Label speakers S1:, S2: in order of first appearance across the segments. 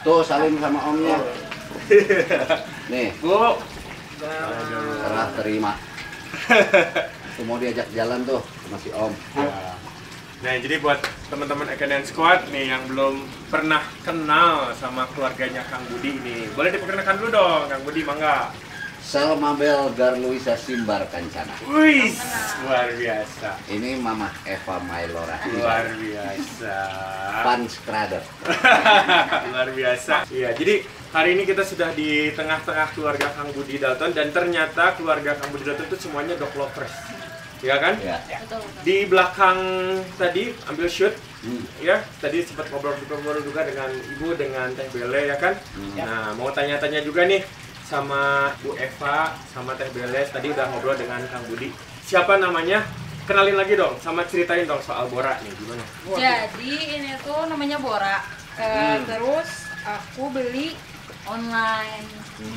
S1: Tuh salim sama omnya. Nih,
S2: Bu.
S1: serah terima. Tuh mau diajak jalan tuh sama si om.
S2: Ya. Nah, jadi buat teman-teman Ekeden Squad nih yang belum pernah kenal sama keluarganya Kang Budi ini, boleh diperkenalkan dulu dong, Kang Budi, mangga.
S1: Salma Bel Garluisa Simbar Kancana.
S2: Wih, luar biasa.
S1: Ini Mama Eva Mailora.
S2: Luar biasa.
S1: Pan Skrader.
S2: Luar biasa. Iya, jadi hari ini kita sudah di tengah-tengah keluarga Kang Budi Dalton dan ternyata keluarga Kang Budi Dalton itu semuanya dog lovers. Ya kan?
S1: Ya.
S2: Di belakang tadi ambil shoot. Ya, tadi sempat ngobrol juga dengan Ibu dengan Teh Bele ya kan? Nah, mau tanya-tanya juga nih sama Bu Eva, sama Teh Bele. Tadi udah ngobrol dengan Kang Budi. Siapa namanya? Kenalin lagi dong, sama ceritain dong soal Bora nih, gimana?
S3: Jadi ini tuh namanya Bora. Terus aku beli online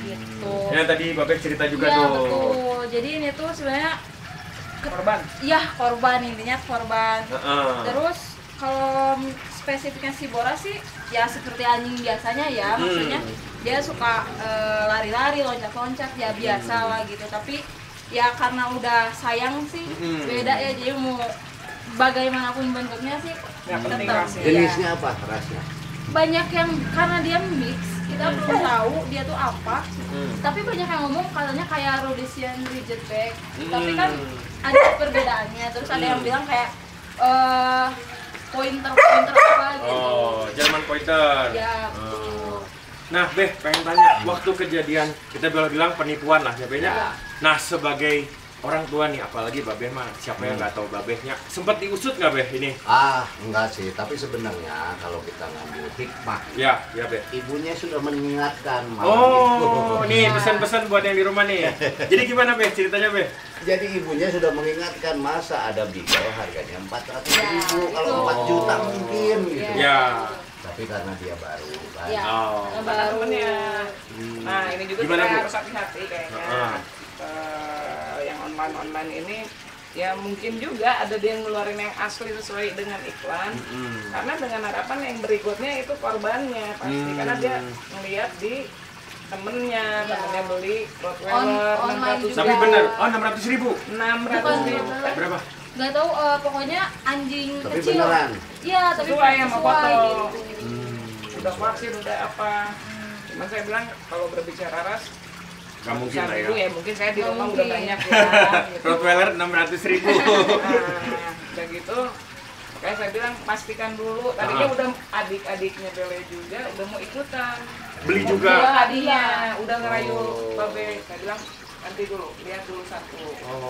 S3: gitu.
S2: Yang tadi Bapak cerita juga
S3: Iya,
S2: tuh.
S3: betul. Jadi ini tuh sebenarnya
S2: Korban.
S3: Iya, korban, intinya korban.
S2: Heeh.
S3: Terus kalau spesifikasi Bora sih ya seperti anjing biasanya ya, maksudnya dia suka lari-lari, loncat-loncat ya biasa lah gitu. Tapi ya karena udah sayang sih beda ya, jadi mau bagaimanapun bentuknya sih tetap
S1: Jenisnya apa rasnya?
S3: banyak yang karena dia mix, kita belum tahu dia tuh apa. Tapi banyak yang ngomong katanya kayak Rhodesian Ridgeback, tapi kan ada perbedaannya. Terus ada yang bilang kayak pointer apa gitu.
S2: Oh, German Pointer.
S3: Ya, betul.
S2: Nah, Beh, pengen tanya, waktu kejadian, kita bilang penipuan lah ya, Behnya.
S3: Ya.
S2: Nah, sebagai orang tua nih, apalagi Babeh mah, siapa yang nggak tahu Babehnya, sempat diusut nggak Beh ini?
S1: Enggak sih, tapi sebenarnya kalau kita ngambil hikmah,
S2: Ya, ya Beh.
S1: ibunya sudah mengingatkan
S2: Oh,
S1: gitu.
S2: nih pesan-pesan buat yang di rumah nih. Jadi gimana Beh, ceritanya Beh?
S1: Jadi ibunya sudah mengingatkan, masa ada Beagle harganya 400.000, kalau
S3: itu.
S1: 4 juta mungkin gitu.
S2: Ya.
S1: Tapi karena dia baru kan.
S3: Ya,
S2: Oh.
S3: yang baru.
S4: temennya. Nah, ini juga
S2: Gimana,
S4: kita
S2: Bu?
S4: harus hati-hati kayaknya. Yang online ini ya mungkin juga ada dia yang ngeluarin yang asli sesuai dengan iklan. Karena dengan harapan yang berikutnya itu korbannya pasti karena dia ngelihat di temennya beli Rottweiler
S3: Online
S4: 600
S3: juga.
S2: Tapi bener, oh 600.000.
S4: 600.000.
S2: Berapa?
S3: Nggak tahu, pokoknya anjing
S1: Tapi
S3: kecil.
S1: beneran.
S3: Iya, tapi
S4: Sesuai sama foto.
S3: gitu.
S4: Udah vaksin, udah apa. Cuman saya bilang kalau berbicara ras
S2: Gak mungkin lah
S4: dulu
S2: ya.
S4: ya, mungkin saya di
S3: Nggak
S4: rumah
S3: mungkin.
S4: udah banyak ya gitu.
S2: Rottweiler 600.000.
S4: Nah, udah gitu makanya saya bilang pastikan dulu. Tadinya udah adik-adiknya Bele juga udah mau ikutan
S2: Beli juga.
S4: tadinya udah ngerayu Babe. Saya bilang nanti dulu, lihat dulu satu.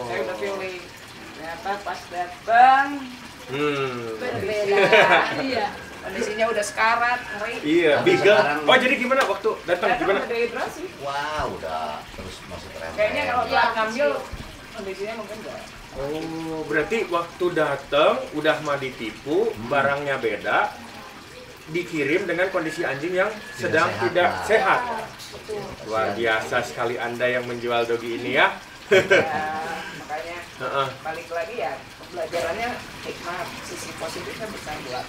S4: Saya udah pilih, ternyata pas datang
S3: Berbeda. Iya.
S4: kondisinya udah sekarat, ngeri.
S2: Iya,
S1: Tapi
S2: Beagle.
S1: sekarang-
S2: Oh, jadi gimana waktu datang
S4: Datang
S2: gimana?
S4: udah dehidrasi.
S1: Wah, udah terus masuk rem.
S4: Kayaknya kalau
S3: Iya,
S4: telat ngambil
S3: kecil.
S4: kondisinya mungkin enggak.
S2: Oh, berarti waktu datang udah mah ditipu, barangnya beda, dikirim dengan kondisi anjing yang sedang
S1: sehat,
S2: tidak
S1: Pak.
S2: sehat.
S3: Betul.
S2: Luar biasa sekali Anda yang menjual dogi ini ya.
S4: Ya, makanya
S2: Heeh.
S4: balik lagi ya pembelajarannya hikmah, sisi positifnya besar buat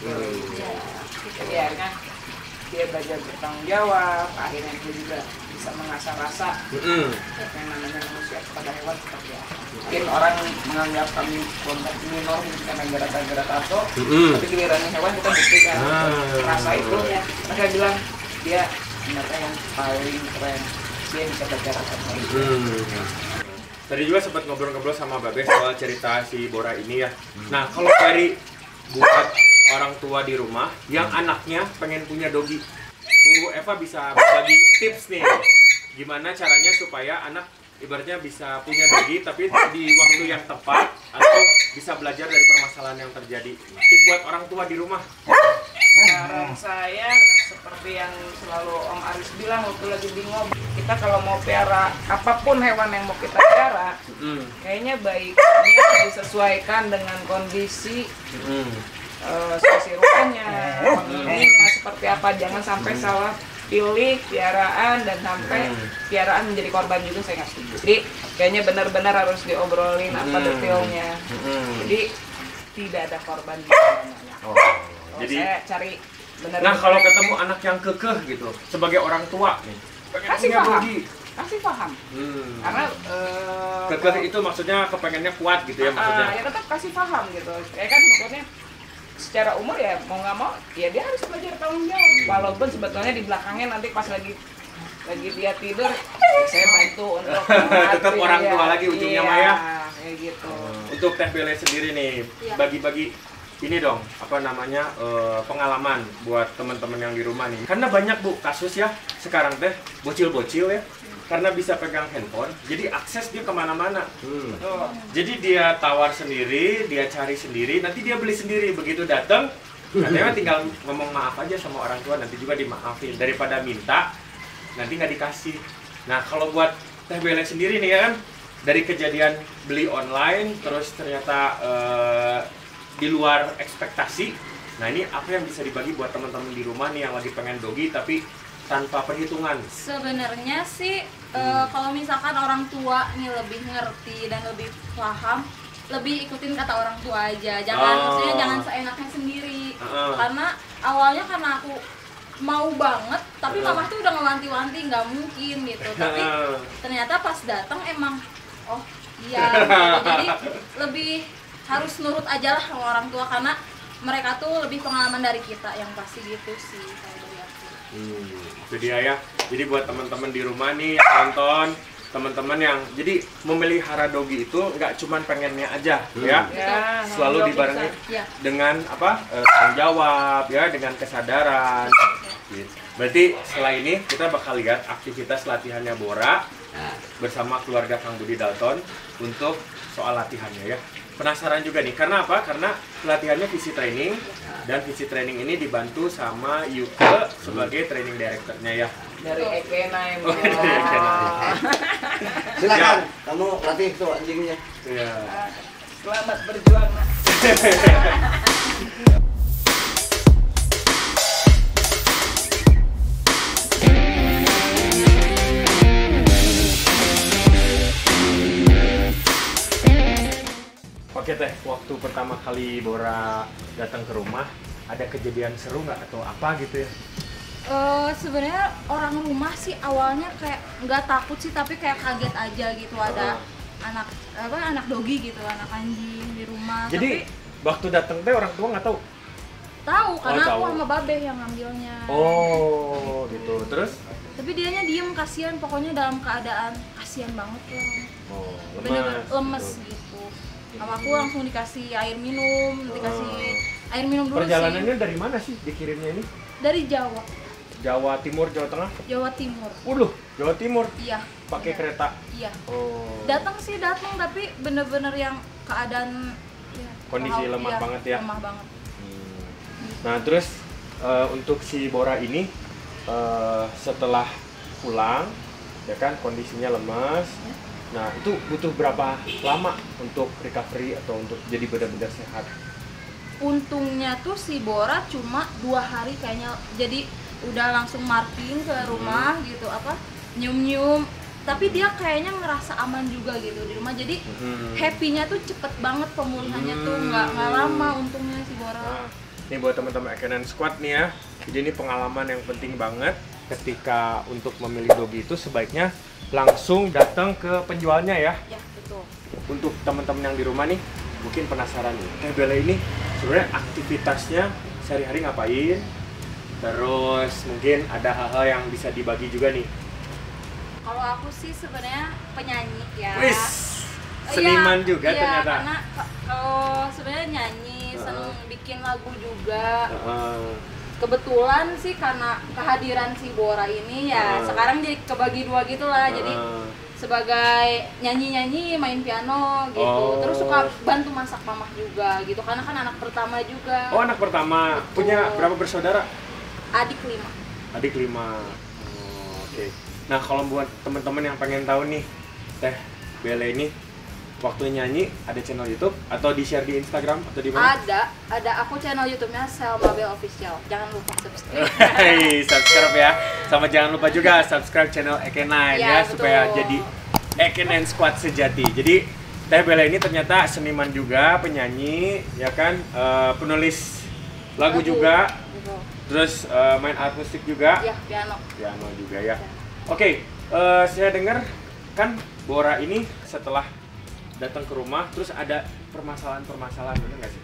S4: jadi akhirnya dia belajar bertanggung jawab, akhirnya dia juga bisa mengasah rasa yang namanya manusia kepada hewan seperti apa. Mungkin orang menganggap kami kelompok minor karena gara-gara tato, tapi giliran hewan kita buktikan rasa itu. Mereka bilang dia ternyata yang paling keren, dia bisa baca rasa itu.
S2: Tadi juga sempat ngobrol-ngobrol sama Babe soal cerita si Bora ini ya. Nah, kalau dari buat orang tua di rumah yang anaknya pengen punya dogi, Bu Eva bisa bagi tips nih. Gimana caranya supaya anak ibaratnya bisa punya dogi tapi di waktu yang tepat atau bisa belajar dari permasalahan yang terjadi. Tips buat orang tua di rumah.
S4: Saran saya seperti yang selalu Om Aris bilang waktu lagi bingung, kita kalau mau pelihara apapun hewan yang mau kita pelihara, kayaknya baiknya disesuaikan dengan kondisi situasi rumahnya, kondisinya seperti apa. Jangan sampai salah pilih piaraan dan sampai piaraan menjadi korban juga, saya nggak setuju. Jadi kayaknya benar-benar harus diobrolin apa detailnya. Jadi tidak ada korban di dalamnya.
S1: Oh.
S4: Kalau
S2: Jadi-
S4: saya cari benar.
S2: Nah, kalau ketemu anak yang kekeh gitu, sebagai orang tua nih, pengen
S4: Kasih
S2: punya
S4: paham.
S2: dogi.
S4: Kasih paham. Karena
S2: Kekeh itu maksudnya kepengennya kuat gitu ya maksudnya.
S4: ya tetap kasih paham gitu. Kayak kan maksudnya secara umur ya mau nggak mau ya dia harus belajar tanggung jawab. Walaupun sebetulnya di belakangnya nanti pas lagi dia tidur ya saya bantu untuk
S2: Tetap orang tua lagi ujungnya, Maya.
S4: Kayak gitu.
S2: Untuk Teh Bele sendiri nih,
S3: Iya.
S2: bagi-bagi ini dong, apa namanya, pengalaman buat teman-teman yang di rumah nih. Karena banyak Bu kasus ya sekarang teh bocil-bocil ya, karena bisa pegang handphone, jadi akses dia kemana-mana.
S4: Tuh.
S2: Jadi dia tawar sendiri, dia cari sendiri, nanti dia beli sendiri. Begitu datang, katanya tinggal ngomong maaf aja sama orang tua, nanti juga dimaafin. Daripada minta, nanti nggak dikasih. Nah kalau buat Teh Bele sendiri nih ya kan, dari kejadian beli online, terus ternyata di luar ekspektasi. Nah ini apa yang bisa dibagi buat teman-teman di rumah nih yang lagi pengen dogi tapi tanpa perhitungan?
S3: Sebenarnya sih kalau misalkan orang tua nih lebih ngerti dan lebih paham, lebih ikutin kata orang tua aja. Jangan maksudnya jangan seenaknya sendiri. Karena awalnya karena aku mau banget, tapi mama tuh udah ngewanti-wanti nggak mungkin gitu. Tapi ternyata pas datang emang oh iya gitu. Jadi lebih harus nurut aja lah sama orang tua karena mereka tuh lebih pengalaman dari kita yang pasti gitu sih kalau dari aku.
S2: Itu dia ya. Jadi buat teman-teman di rumah nih yang nonton, teman-teman yang jadi memelihara dogi itu nggak cuman pengennya aja ya.
S4: Ya,
S2: Selalu dibarengi
S3: Ya.
S2: dengan apa? Tanggung jawab ya, dengan kesadaran. Gitu. Berarti setelah ini kita bakal lihat aktivitas latihannya Bora bersama keluarga Kang Budi Dalton untuk soal latihannya ya. Penasaran juga nih, karena apa? Karena pelatihannya visi training dan visi training ini dibantu sama Yuke sebagai training directornya ya.
S4: dari Ekena yang
S2: Oh, dari Ekena.
S1: Silakan, kamu latih tuh anjingnya.
S2: Ya.
S4: Selamat berjuang, Nak.
S2: Oke Teh, waktu pertama kali Bora datang ke rumah, ada kejadian seru nggak atau apa gitu ya?
S3: Sebenarnya orang rumah sih awalnya kayak nggak takut sih, tapi kayak kaget aja gitu ada anak dogi gitu, anak anjing di rumah.
S2: Jadi
S3: Tapi
S2: waktu datang Teh orang tua nggak tahu?
S3: tahu karena
S2: tahu.
S3: aku sama babe yang ngambilnya.
S2: Oh gitu, terus?
S3: Tapi dianya diem, kasihan, pokoknya dalam keadaan kasihan banget lah.
S2: Oh,
S3: Bener-bener lemes
S2: gitu.
S3: gitu. Sama aku langsung dikasih air minum, dikasih air minum dulu
S2: Perjalanannya
S3: sih.
S2: dari mana sih dikirimnya ini?
S3: Dari Jawa,
S2: Jawa Timur, Jawa Tengah?
S3: Jawa Timur.
S2: Jawa Timur.
S3: Iya.
S2: Pakai
S3: Iya.
S2: kereta.
S3: Iya.
S2: Oh.
S3: Datang tapi bener-bener yang keadaan ya,
S2: Kondisi lemah banget ya?
S3: Lemah banget.
S2: Nah terus untuk si Bora ini setelah pulang ya kan kondisinya lemas. Nah itu butuh berapa lama untuk recovery atau untuk jadi benar-benar sehat?
S3: Untungnya tuh si Bora cuma 2 hari kayaknya, jadi udah langsung marking ke rumah gitu, apa nyium-nyium, tapi dia kayaknya ngerasa aman juga gitu di rumah, jadi happy-nya tuh cepet banget pemulihannya tuh, nggak lama untungnya si Bora.
S2: Nah, ini buat teman-teman Ekenan Squad nih ya, jadi ini pengalaman yang penting banget ketika untuk memilih dogi itu sebaiknya langsung datang ke penjualnya ya.
S3: Ya betul.
S2: Untuk teman-teman yang di rumah nih mungkin penasaran nih, Teh Bele ini sebenarnya aktivitasnya sehari-hari ngapain? Terus mungkin ada hal-hal yang bisa dibagi juga nih.
S3: Kalau aku sih sebenarnya penyanyi ya.
S2: Wis, seniman juga
S3: iya,
S2: ternyata.
S3: Karena kalau sebenarnya nyanyi, seneng bikin lagu juga. Kebetulan sih karena kehadiran si Bora ini ya sekarang jadi kebagi 2 gitu lah. Jadi sebagai nyanyi-nyanyi, main piano gitu. Terus suka bantu masak mamah juga gitu. Karena kan anak pertama juga.
S2: Oh, anak pertama.
S3: Betul.
S2: Punya berapa bersaudara?
S3: Adik 5.
S2: Adik 5. Oh, oke. Nah, kalau buat teman-teman yang pengen tahu nih, Teh Bele ini waktu nyanyi ada channel YouTube atau di-share di Instagram atau di mana?
S3: Ada aku channel YouTube-nya Selma Bel Official. Jangan lupa subscribe.
S2: Hey, subscribe ya. Sama jangan lupa juga subscribe channel Eken9 ya,
S3: betul.
S2: supaya jadi Eken9 Squad sejati. Jadi Teh Bele ini ternyata seniman juga, penyanyi, ya kan, penulis lagu juga.
S3: Betul.
S2: Terus main alat musik juga?
S3: Iya, piano.
S2: Piano juga ya. Oke, saya dengar kan Bora ini setelah datang ke rumah terus ada permasalahan-permasalahan, bener nggak sih?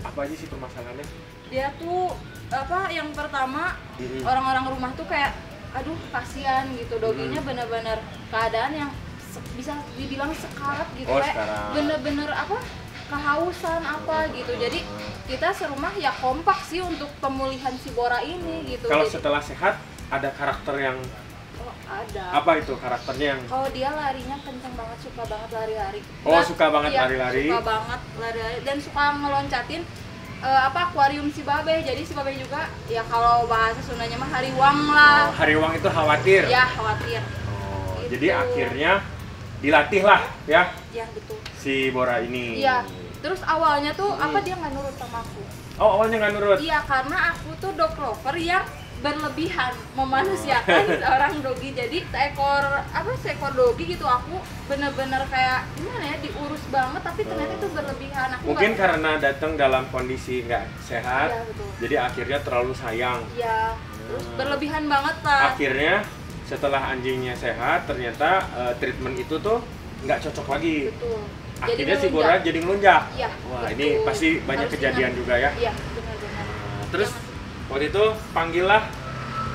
S2: Apa aja sih permasalahannya?
S3: Dia tuh apa yang pertama orang-orang rumah tuh kayak aduh kasihan gitu, doginya bener-bener keadaan yang bisa dibilang sekarat gitu, kayak bener-bener apa kehausan apa gitu. Jadi kita serumah ya kompak sih untuk pemulihan si Bora ini gitu.
S2: Kalau
S3: jadi,
S2: setelah sehat ada karakter yang
S3: ada.
S2: Apa itu karakternya yang?
S3: Oh, dia larinya kenceng banget, suka banget lari-lari.
S2: Oh, suka banget
S3: iya,
S2: lari-lari.
S3: Suka banget lari-lari dan suka ngeloncatin akuarium si Babe. Jadi si Babe juga ya kalau bahasa Sundanya mah hariwang lah.
S2: Oh, hariwang itu khawatir.
S3: Ya, khawatir.
S2: Oh,
S3: Gitu.
S2: jadi akhirnya dilatih lah ya.
S3: Ya, betul.
S2: Si Bora ini.
S3: Iya. Terus awalnya tuh apa dia nggak nurut sama aku.
S2: Oh, awalnya nggak nurut.
S3: Iya, karena aku tuh dog lover yang berlebihan memanusiakan seorang dogi. Jadi seekor dogi gitu aku bener-bener kayak gimana ya, diurus banget tapi ternyata itu berlebihan. Aku
S2: Mungkin
S3: nggak-
S2: karena datang dalam kondisi nggak sehat,
S3: Iya, betul.
S2: jadi akhirnya terlalu sayang.
S3: Iya, terus berlebihan banget lah.
S2: Akhirnya setelah anjingnya sehat, ternyata treatment itu tuh nggak cocok lagi.
S3: Betul.
S2: Akhirnya si
S3: ngelunjak.
S2: Bora jadi ngelunjak.
S3: Iya.
S2: Wah,
S3: betul.
S2: ini pasti banyak
S3: Harus
S2: kejadian
S3: ingat.
S2: juga ya.
S3: Iya, benar-benar.
S2: Terus waktu itu panggillah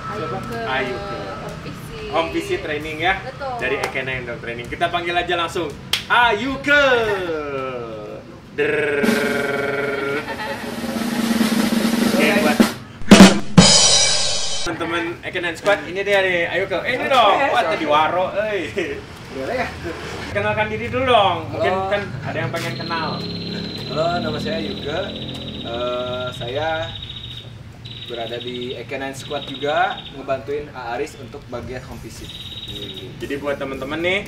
S3: Ayo ke
S2: Ayu ke
S3: home visit.
S2: home visit training ya.
S3: Betul.
S2: Dari Ekenine Dog Training. Kita panggil aja langsung Ayu ke. Oke, buat teman-teman Ekenine Squad, ini dia nih. Ayo ke. Ini dong. Wah, tadi waro,
S1: Boleh ya?
S2: Kenalkan diri dulu dong. Mungkin
S5: Halo.
S2: kan ada yang pengen kenal.
S5: Halo, nama saya Yuga. Saya berada di Ekenine Squad juga, ngebantuin Aris untuk bagian home visit.
S2: Jadi buat teman-teman nih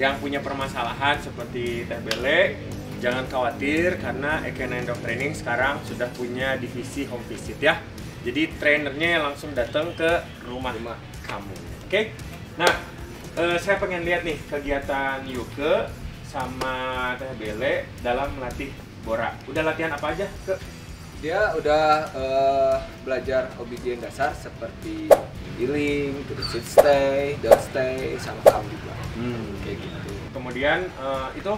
S2: yang punya permasalahan seperti Teh Bele, jangan khawatir karena Ekenine Dog Training sekarang sudah punya divisi home visit ya. Jadi trainernya langsung datang ke rumah kamu. Oke? Nah, saya pengen lihat nih kegiatan Yuke sama Teh Bele dalam melatih Bora. Udah latihan apa aja, Ke?
S5: Dia udah belajar obedient dasar seperti healing, terus sit stay, down stay, sama calm juga. Kayak gitu.
S2: Kemudian itu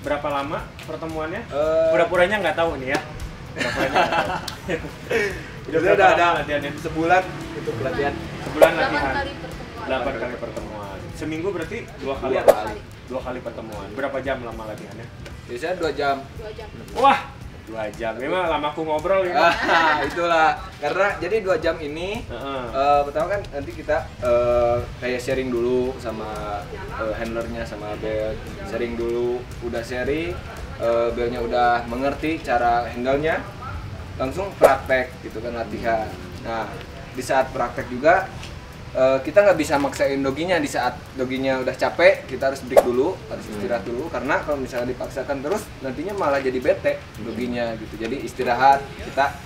S2: berapa lama pertemuannya?
S5: Eh,
S2: Pura-puranya nggak tahu nih ya. Pura-puranya nggak tahu.
S5: Udah
S2: berapa
S5: ada
S2: lama latihannya?
S5: sebulan itu pelatihan.
S2: Sebulan
S3: 8
S2: latihan.
S3: kali pertemuan.
S2: 8 kali pertemuan. Seminggu berarti 2 kali.
S5: Dua
S2: apa?
S5: kali.
S2: 2 kali pertemuan. Berapa jam lama latihannya?
S5: Biasanya 2 jam.
S3: 2 jam.
S2: Wah, 2 jam. Memang lama aku ngobrol ini.
S5: Itulah. Karena jadi 2 jam ini
S2: Heeh.
S5: pertama kan nanti kita kayak sharing dulu sama handlernya sama Bel, sharing dulu, udah sharing, Belnya udah mengerti cara handle-nya, langsung praktek gitu kan, latihan. Nah di saat praktek juga kita nggak bisa maksain doginya. Di saat doginya udah capek kita harus break dulu, harus istirahat dulu, karena kalau misalnya dipaksakan terus nantinya malah jadi bete doginya gitu. Jadi istirahat, kita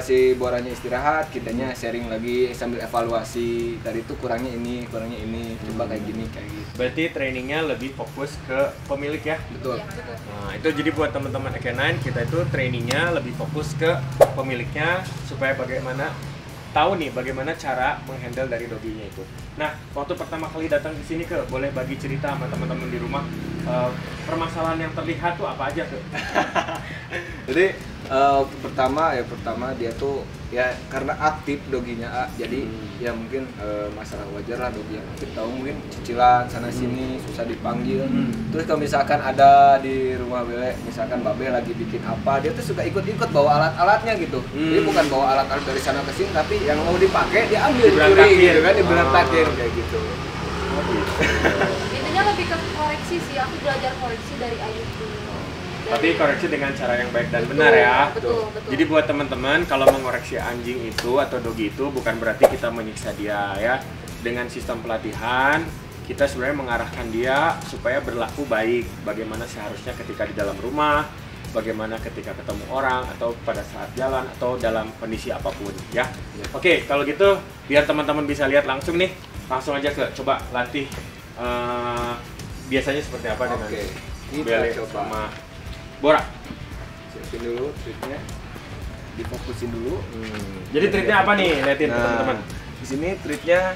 S5: si Boranya istirahat, kitanya sharing lagi sambil evaluasi, tadi itu kurangnya ini, coba kayak gini kayak gitu.
S2: Berarti trainingnya lebih fokus ke pemilik ya?
S5: Betul.
S3: Iya, betul.
S2: Nah, itu jadi buat teman-teman Ekenine, kita itu trainingnya lebih fokus ke pemiliknya supaya bagaimana tahu nih bagaimana cara menghandle dari doginya itu. Nah, waktu pertama kali datang di sini Ke, boleh bagi cerita sama teman-teman di rumah permasalahan yang terlihat tuh apa aja Ke?
S5: Jadi pertama dia tuh ya karena aktif doginya, jadi ya mungkin masalah wajar lah, dogi yang aktif tahu mungkin cicilan sana sini susah dipanggil. Terus kalau misalkan ada di rumah Bele, misalkan Babe lagi bikin apa, dia tuh suka ikut-ikut bawa alat-alatnya gitu. Jadi bukan bawa alat-alat dari sana ke sini, tapi yang mau dipakai diambil, dicuri gitu kan, diberantakin kayak gitu.
S3: Intinya lebih ke koreksi sih, aku belajar koreksi dari Ayu dulu.
S2: Tapi koreksi dengan cara yang baik dan benar ya.
S3: Betul.
S2: Jadi buat teman-teman, kalau mengoreksi anjing itu atau dogi itu bukan berarti kita menyiksa dia ya. Dengan sistem pelatihan, kita sebenarnya mengarahkan dia supaya berlaku baik. Bagaimana seharusnya ketika di dalam rumah, bagaimana ketika ketemu orang atau pada saat jalan atau dalam kondisi apapun ya. Oke, kalau gitu biar teman-teman bisa lihat langsung nih, langsung aja Ke coba latih biasanya seperti apa dengan
S5: Oke, kita
S2: Bele
S5: coba.
S2: sama Bora.
S5: Siapin dulu treatnya. difokusin dulu.
S2: Jadi triknya apa nih? Liatin
S5: Nah,
S2: teman-teman.
S5: di sini triknya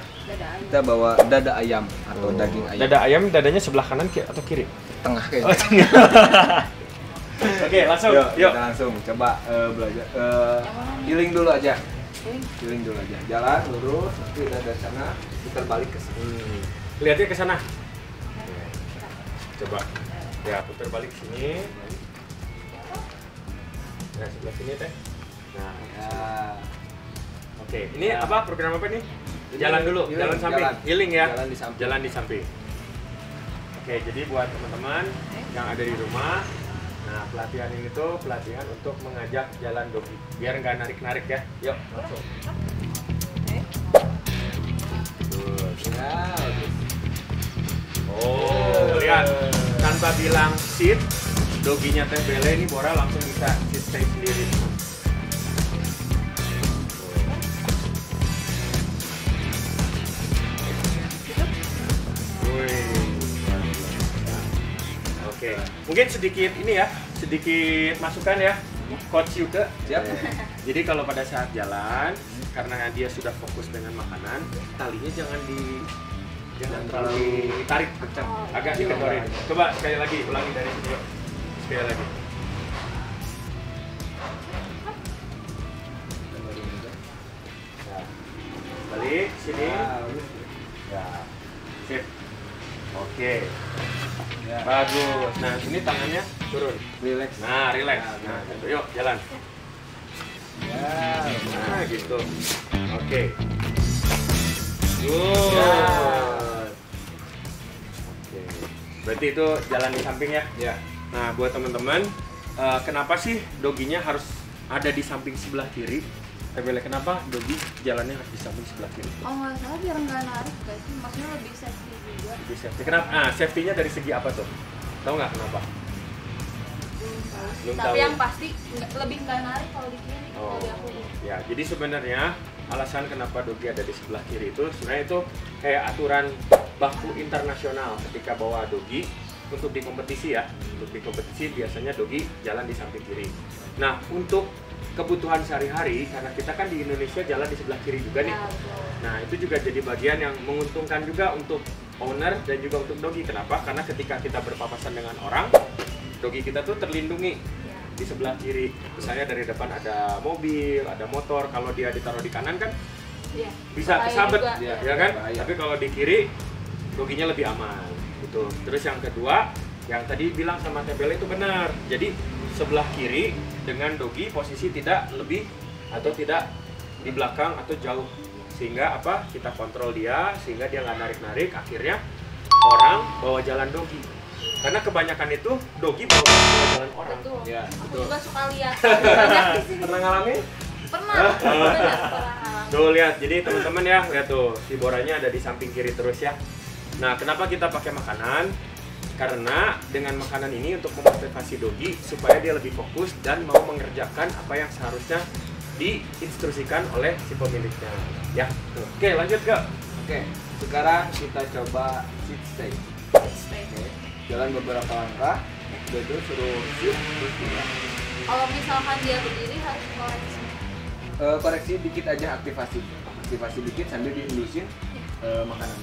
S5: kita bawa dada ayam atau daging ayam.
S2: Dada ayam, dadanya sebelah kanan atau kiri?
S5: Tengah
S2: Oh,
S5: kayaknya.
S2: Oke, langsung.
S5: Yuk,
S2: Yuk.
S5: kita langsung coba belajar. Healing dulu aja. Healing dulu aja. Jalan lurus, nanti dari sana putar balik ke sini.
S2: Lihatnya ke sana. Coba. Ya, putar balik sini. Nah, sebelah sini teh. Nah,
S5: Ya.
S2: oke. Ini apa? Program apa nih? Jalan dulu,
S5: Healing,
S2: jalan samping.
S5: jalan.
S2: Healing ya.
S5: Jalan di samping.
S2: Jalan di samping. Oke, jadi buat teman-teman yang ada di rumah, nah pelatihan ini tuh pelatihan untuk mengajak jalan dogi, biar nggak narik-narik ya. Yuk, langsung.
S5: Ya, bagus.
S2: Oh, lihat. Tanpa bilang sit, doginya teh bele ini Bora langsung bisa sit stay sendiri. Wih. Oke, mungkin sedikit ini ya, sedikit masukan ya, Coach Yuke.
S5: Siap.
S2: Jadi kalau pada saat jalan, karena dia sudah fokus dengan makanan, talinya jangan terlalu ditarik kencang, agak dikendorin. Coba sekali lagi, ulangi dari sini yuk. Sekali lagi. Nah, balik sini. Ya, sip. Oke.
S5: Ya.
S2: Bagus. Nah, ini tangannya turun.
S5: Relax.
S2: Nah, relax. Nah, gitu. Yuk, jalan.
S5: Ya.
S2: Nah, gitu. Oke. Good.
S5: Ya.
S2: Oke. Berarti itu jalan di samping ya?
S5: Ya.
S2: Nah, buat teman-teman, kenapa sih doginya harus ada di samping sebelah kiri? Kenapa dogi jalannya harus di samping sebelah kiri?
S3: Oh nggak salah biar nggak narik guys, maksudnya lebih safety juga.
S2: Lebih safety. Kenapa? Ah, safety-nya dari segi apa tuh? Tahu nggak kenapa? Belum
S3: Tapi
S2: tahu.
S3: yang pasti lebih nggak narik kalau di kiri, kalau di aku.
S2: Ya, jadi sebenarnya alasan kenapa dogi ada di sebelah kiri itu sebenarnya itu kayak aturan baku internasional ketika bawa dogi untuk di kompetisi ya. Untuk di kompetisi biasanya dogi jalan di samping kiri. Nah, untuk kebutuhan sehari-hari karena kita kan di Indonesia jalan di sebelah kiri juga nih.
S3: Ya, betul.
S2: Nah, itu juga jadi bagian yang menguntungkan juga untuk owner dan juga untuk dogi. Kenapa? Karena ketika kita berpapasan dengan orang, dogi kita tuh terlindungi
S3: Ya.
S2: di sebelah kiri. Misalnya dari depan ada mobil, ada motor, kalau dia ditaruh di kanan kan
S3: Iya.
S2: bisa
S3: Bahaya
S2: kesabet,
S3: juga.
S2: ya kan?
S5: Bahaya.
S2: Tapi kalau di kiri, doginya lebih aman. Gitu. Terus yang kedua, yang tadi bilang sama Tebele itu benar. Jadi sebelah kiri dengan dogi posisi tidak lebih atau tidak di belakang atau jauh, sehingga apa? Kita kontrol dia sehingga dia nggak narik-narik. Akhirnya orang bawa jalan dogi. Karena kebanyakan itu dogi bawa jalan orang.
S3: Betul.
S5: Ya,
S3: Aku
S2: betul.
S3: juga suka lihat. Banyak di sini.
S5: Pernah ngalamin?
S3: Pernah. Benar, pernah.
S2: Tuh lihat, jadi teman-teman ya, lihat tuh si boranya ada di samping kiri terus ya. Nah, kenapa kita pakai makanan? Karena dengan makanan ini untuk memotivasi dogi supaya dia lebih fokus dan mau mengerjakan apa yang seharusnya diinstruksikan oleh si pemiliknya. Ya, tuh. Oke, lanjut ke.
S5: Oke, sekarang kita coba sit stay.
S3: Stay.
S5: Oke, jalan beberapa langkah, udah itu suruh sit terus pindah.
S3: Kalau misalkan dia berdiri harus koreksi.
S5: Koreksi dikit aja, aktivasi dikit sambil diindusin makanan.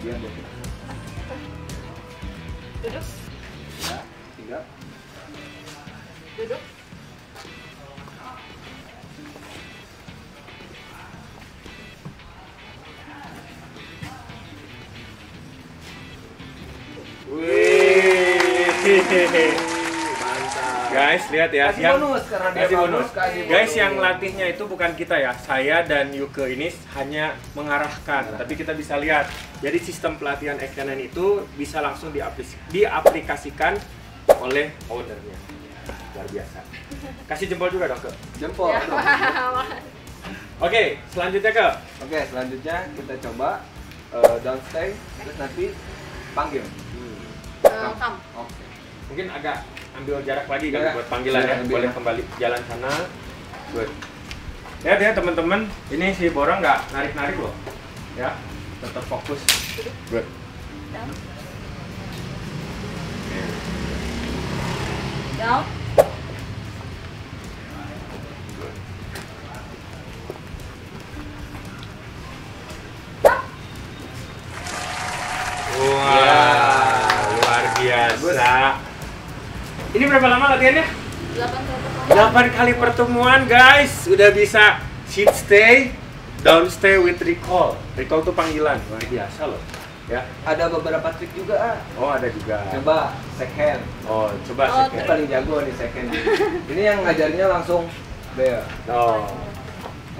S5: Biar dia pindah.
S3: Duduk,
S5: Ya, tinggal.
S3: duduk.
S2: Wih.
S5: Mantap.
S2: Guys, lihat ya.
S5: Kasih bonus karena dia
S2: kasih
S5: bagus,
S2: bonus.
S5: kasih
S2: Guys,
S5: bonus.
S2: yang latihnya itu bukan kita ya. Saya dan Yuke ini hanya mengarahkan, tapi kita bisa lihat. Jadi sistem pelatihan Ekkanen itu bisa langsung diaplikasikan oleh ownernya. Luar biasa. Kasih jempol juga dong, Ke.
S5: Jempol
S3: Ya.
S5: dong.
S2: Oke, selanjutnya Ke.
S5: Oke, selanjutnya kita coba down stay, terus nanti panggil.
S3: Kam.
S5: Oke.
S2: Mungkin agak ambil jarak lagi kali
S5: Ya,
S2: buat panggilan ya.
S5: ambil.
S2: Boleh kembali jalan sana. Good. Lihat ya teman-teman, ini si Bora nggak narik-narik loh. Ya, tetap fokus. Good.
S3: Down. Down.
S2: Ini berapa lama latihannya?
S3: 8
S2: 8 kali pertemuan guys. Udah bisa sit stay, down stay with recall. Recall tuh panggilan, luar biasa loh. Ya.
S5: Ada beberapa trik juga.
S2: Oh ada juga.
S5: Coba shake hand.
S2: Oh coba
S3: Oh,
S2: second.
S5: Ini paling jago nih shake hand. Ini yang ngajarnya langsung Bea.
S2: Oh.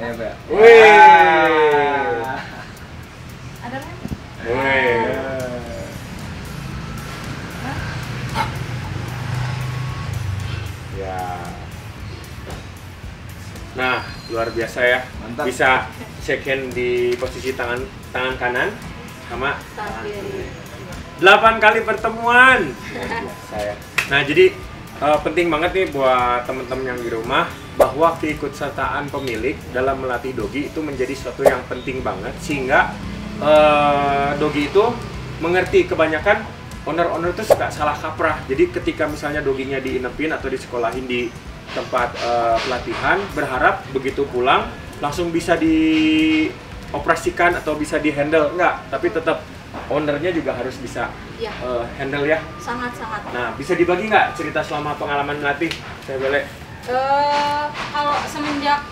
S5: Ayo Bea.
S2: Wih.
S3: Ada kan?
S2: Wih. Ya. Nah, luar biasa ya.
S5: Mantap.
S2: Bisa shake hand di posisi tangan kanan sama
S3: Tangan kiri.
S2: 8 kali pertemuan. Saya. Nah, jadi penting banget nih buat teman-teman yang di rumah bahwa keikutsertaan pemilik dalam melatih dogi itu menjadi sesuatu yang penting banget sehingga dogi itu mengerti. Kebanyakan owner-owner itu suka salah kaprah. Jadi ketika misalnya doginya diinepin atau disekolahin di tempat pelatihan, berharap begitu pulang langsung bisa dioperasikan atau bisa dihandle. Enggak, tapi tetap ownernya juga harus bisa
S3: Iya.
S2: handle ya.
S3: Sangat-sangat.
S2: Nah, bisa dibagi nggak cerita selama pengalaman melatih? Saya boleh.
S3: Kalau semenjak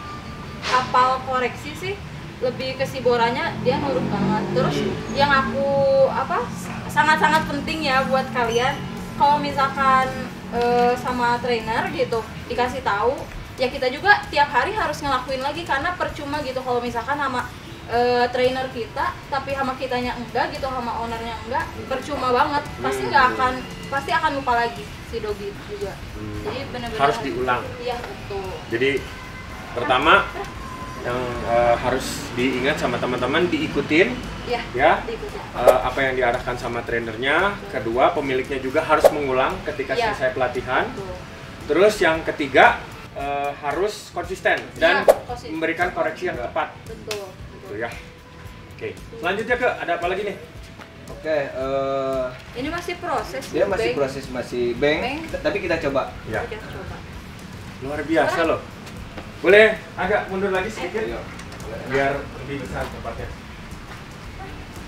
S3: hafal koreksi sih lebih ke si boranya dia nurut banget. Terus yang aku sangat-sangat penting ya buat kalian, kalau misalkan sama trainer gitu dikasih tahu, ya kita juga tiap hari harus ngelakuin lagi karena percuma gitu kalau misalkan sama trainer kita tapi sama kitanya enggak gitu, sama ownernya enggak, percuma banget. Pasti akan lupa lagi si dogi juga. Jadi benar-benar
S2: Harus diulang.
S3: Iya, betul.
S2: Jadi pertama yang harus diingat sama teman-teman, diikutin
S3: Iya.
S2: ya
S3: Diikutin.
S2: apa yang diarahkan sama trainernya. Kedua, pemiliknya juga harus mengulang ketika
S3: Iya.
S2: selesai pelatihan.
S3: Betul.
S2: Terus yang ketiga harus konsisten dan
S3: Iya, konsisten.
S2: memberikan koreksi yang tepat.
S3: Betul.
S2: Gitu ya. Oke. Selanjutnya ke ada apa lagi nih?
S5: Oke,
S3: Ini masih proses.
S5: dia masih
S3: Bang.
S5: proses masih bang,
S3: Bang.
S5: tapi kita coba.
S2: Ya.
S3: Kita coba.
S2: Luar biasa loh. Boleh agak mundur lagi sedikit
S5: Ayo.
S2: biar lebih besar tempatnya.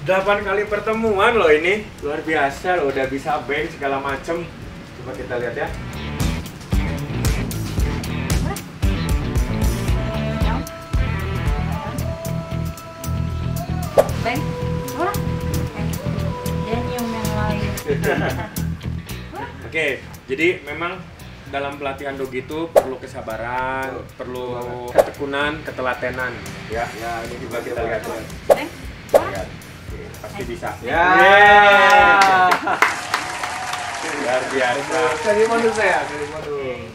S2: 8 kali pertemuan loh ini. Luar biasa loh, udah bisa bang segala macem. Coba kita lihat ya.
S3: Bang. Ora. Dia nyium yang lain.
S2: Oke, jadi memang dalam pelatihan dogi itu perlu kesabaran, perlu ketekunan, ketelatenan ya.
S5: Ya, ini
S2: Coba kita lihat ya.
S3: Bang. Ora.
S2: Lihat. Oke, pasti bisa.
S5: Ya.
S2: Luar biasa.
S5: Kali modus saya, kali modus.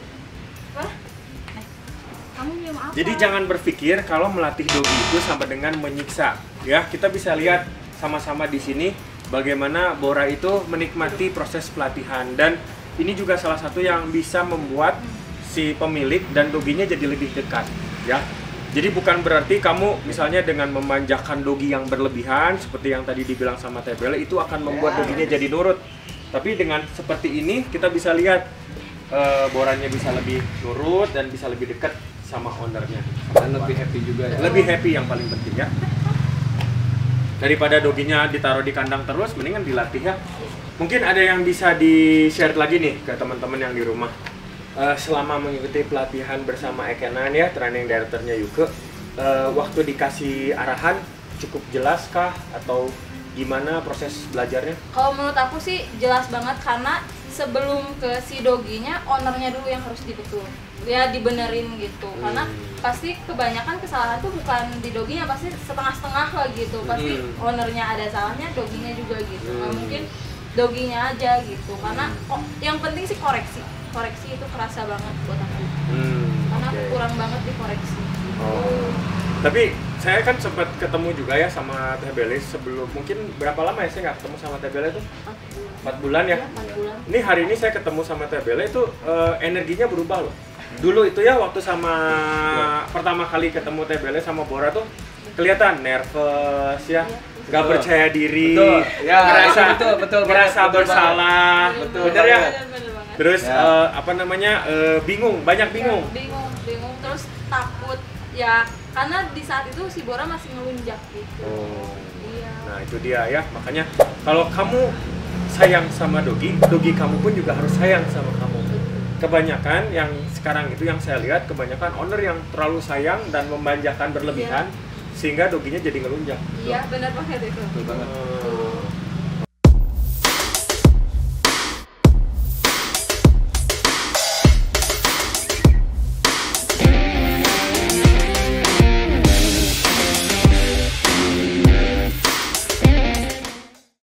S3: Ora. Kamu nyium apa?
S2: Jadi jangan berpikir kalau melatih dogi itu sama dengan menyiksa. Ya, kita bisa lihat sama-sama di sini bagaimana Bora itu menikmati proses pelatihan, dan ini juga salah satu yang bisa membuat si pemilik dan doginya jadi lebih dekat, ya. Jadi bukan berarti kamu misalnya dengan memanjakan dogi yang berlebihan seperti yang tadi dibilang sama Tebele itu akan membuat doginya jadi nurut. Tapi dengan seperti ini kita bisa lihat boranya bisa lebih nurut dan bisa lebih dekat sama ownernya.
S5: Dan lebih happy juga ya.
S2: Lebih happy yang paling penting ya. Daripada doginya ditaruh di kandang terus, mendingan dilatih ya. Mungkin ada yang bisa di-share lagi nih ke teman-teman yang di rumah. Selama mengikuti pelatihan bersama Ekenan ya, training directornya Yuke, waktu dikasih arahan cukup jelas kah atau gimana proses belajarnya?
S3: Kalau menurut aku sih jelas banget karena sebelum ke si doginya, ownernya dulu yang harus dibetul. Ya dibenerin gitu. Karena pasti kebanyakan kesalahan tuh bukan di doginya, pasti setengah-setengah lah gitu. Pasti ownernya ada salahnya, doginya juga gitu. Nggak mungkin doginya aja gitu. Karena yang penting sih koreksi. Koreksi itu kerasa banget buat aku. Karena aku kurang banget di koreksi.
S2: Oh. Tapi saya kan sempat ketemu juga ya sama Teh Bele sebelum, mungkin berapa lama ya saya nggak ketemu sama Teh Bele tuh? 4 bulan ya?
S3: 4 bulan.
S2: Ini hari ini saya ketemu sama Teh Bele itu energinya berubah loh. Dulu itu ya waktu sama pertama kali ketemu Teh Bele sama Bora tuh kelihatan nervous ya, nggak percaya diri,
S5: Betul. Ya,
S2: ngerasa
S5: betul,
S2: ngerasa
S5: betul
S2: bersalah,
S5: Betul
S2: bener ya.
S5: banget.
S3: Bener banget.
S2: Terus
S5: Ya.
S2: apa namanya bingung, banyak bingung.
S3: Bingung, terus takut ya karena di saat itu si Bora masih ngelunjak gitu.
S2: Oh.
S3: Iya.
S2: Nah itu dia ya, makanya kalau kamu sayang sama dogi, dogi kamu pun juga harus sayang sama kamu. kebanyakan yang sekarang itu yang saya lihat kebanyakan owner yang terlalu sayang dan memanjakan berlebihan sehingga doginya jadi ngelunjak.
S3: Iya, benar banget itu.
S5: Betul banget.